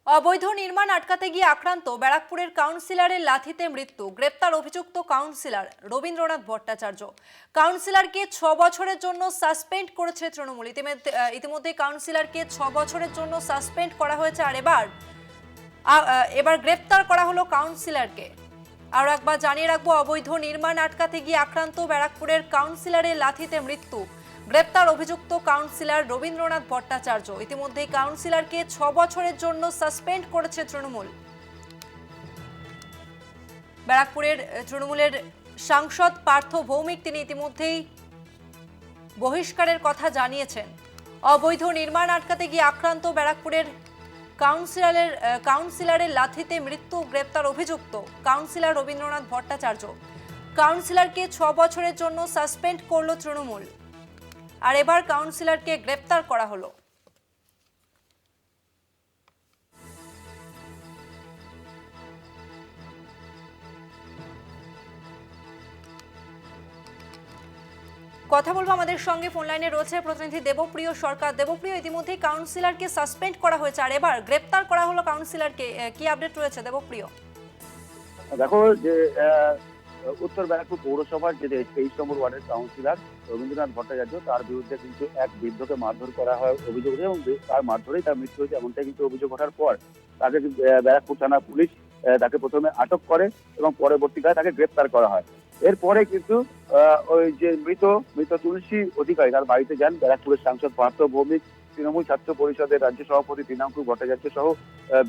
অবৈধ নির্মাণ আটকাতে গিয়ে আক্রান্ত ব্যারাকপুরের কাউন্সিলরের লাথিতে মৃত্যু, গ্রেপ্তার অভিযুক্ত কাউন্সিলর রবীন্দ্রনাথ ভট্টাচার্য। কাউন্সিলরকে 6 বছরের জন্য সাসপেন্ড করেছে তৃণমূল। ইতিমধ্যে কাউন্সিলরকে 6 বছরের জন্য সাসপেন্ড করা হয়েছে, আর এবার গ্রেপ্তার করা হলো কাউন্সিলরকে। আর একবার জানিয়ে রাখবো, অবৈধ নির্মাণ আটকাতে গিয়ে আক্রান্ত ব্যারাকপুরের কাউন্সিলরের লাথিতে মৃত্যু, গ্রেপ্তার অভিযুক্ত কাউন্সিলর রবীন্দ্রনাথ ভট্টাচার্য। ইতিমধ্যেই কাউন্সিলরকে 6 বছরের জন্য সাসপেন্ড করেছে তৃণমূল। ব্যারাকপুরের তৃণমূলের সাংসদ পার্থ ভৌমিক তিনি ইতিমধ্যেই বহিষ্কারের কথা জানিয়েছেন। অবৈধ নির্মাণ আটকাতে গিয়ে আক্রান্ত ব্যারাকপুরের কাউন্সিলরের লাথিতে মৃত্যু, গ্রেপ্তার অভিযুক্ত কাউন্সিলর রবীন্দ্রনাথ ভট্টাচার্য। কাউন্সিলরকে 6 বছরের জন্য সাসপেন্ড করলো তৃণমূল, আর এবার কাউন্সিলরকে গ্রেপ্তার করা হলো। কথা বলবো, আমাদের সঙ্গে ফোন লাইনে রয়েছে প্রতিনিধি দেবপ্রিয় সরকার। দেবপ্রিয়, ইতিমধ্যে কাউন্সিলরকে সাসপেন্ড করা হয়েছে আর এবার গ্রেপ্তার করা হলো কাউন্সিলরকে, কি আপডেট রয়েছে দেবপ্রিয়? দেখো যে উত্তর ব্যারাকপুর পৌরসভার যে 23 নম্বর ওয়ার্ডের কাউন্সিলর রবীন্দ্রনাথ ভট্টাচার্য, তার বিরুদ্ধে কিন্তু এক বৃদ্ধকে মারধর করা হয় অভিযোগ, এবং তার মারধরেই তার মৃত্যু হয়েছে এমনটাই কিন্তু অভিযোগ ওঠার পর তাকে ব্যারাকপুর থানা পুলিশ তাকে প্রথমে আটক করে এবং পরবর্তীকালে তাকে গ্রেপ্তার করা হয়। এরপরে কিন্তু ওই যে মৃত তুলসী অধিকারী তার বাড়িতে যান ব্যারাকপুরের সাংসদ পার্থ ভৌমিক, তৃণমূল ছাত্র পরিষদের রাজ্য সভাপতি দীনাঙ্কুর ভট্টাচার্য সহ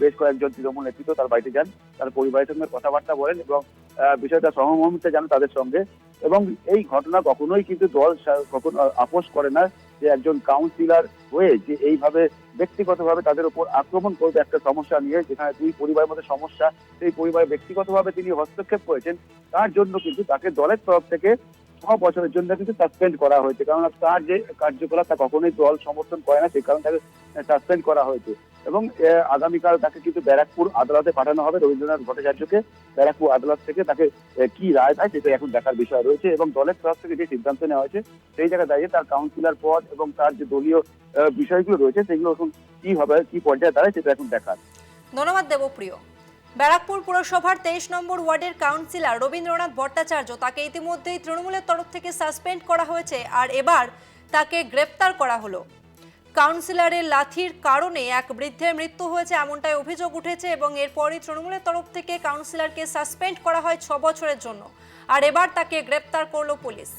বেশ কয়েকজন তৃণমূল নেতৃত্ব তার বাড়িতে যান, তার পরিবারের সঙ্গে কথাবার্তা বলেন এবং বিষয়টা সহমর্মিতা জানান তাদের সঙ্গে। এবং এই ঘটনা কখনোই কিন্তু দল কখনো আপোষ করে না যে একজন কাউন্সিলর হয়ে যে এইভাবে ব্যক্তিগতভাবে তাদের উপর আক্রমণ করবে একটা সমস্যা নিয়ে, যেখানে দুই পরিবারের মধ্যে সমস্যা, সেই পরিবারে ব্যক্তিগতভাবে তিনি হস্তক্ষেপ করেছেন, তার জন্য কিন্তু তাকে দলের তরফ থেকে 6 বছরের জন্য কিন্তু সাসপেন্ড করা হয়েছে। কারণ তার যে কার্যকলাপ তা কখনোই দল সমর্থন করে না, সেই কারণে তাকে সাসপেন্ড করা হয়েছে। এবং আগামীকাল তাকে কিন্তু ব্যারাকপুর আদালতে পাঠানো হবে। রবীন্দ্রনাথ ভট্টাচার্যকে ব্যারাকপুর আদালত থেকে তাকে কি রায় দেয় সেটা এখন দেখার বিষয় রয়েছে, এবং দলের তরফ থেকে যে সিদ্ধান্ত নেওয়া হয়েছে সেই জায়গায় দাঁড়িয়ে তার কাউন্সিলর পদ এবং তার যে দলীয় বিষয়গুলো রয়েছে সেগুলো এখন কি হবে, কি পর্যায়ে দাঁড়ায় সেটা এখন দেখার। ধন্যবাদ দেবপ্রিয়। ব্যারাকপুর পুরসভার 23 নম্বর ওয়ার্ডের কাউন্সিলর রবীন্দ্রনাথ ভট্টাচার্য, তাকে ইতিমধ্যেই তৃণমূলের তরফ থেকে সাসপেন্ড করা হয়েছে, আর এবার তাকে গ্রেপ্তার করা হলো। কাউন্সিলরের লাথির কারণে এক বৃদ্ধের মৃত্যু হয়েছে এমনটাই অভিযোগ উঠেছে, এবং এরপরই তৃণমূলের তরফ থেকে কাউন্সিলরকে সাসপেন্ড করা হয় 6 বছরের জন্য, আর এবার তাকে গ্রেপ্তার করলো পুলিশ।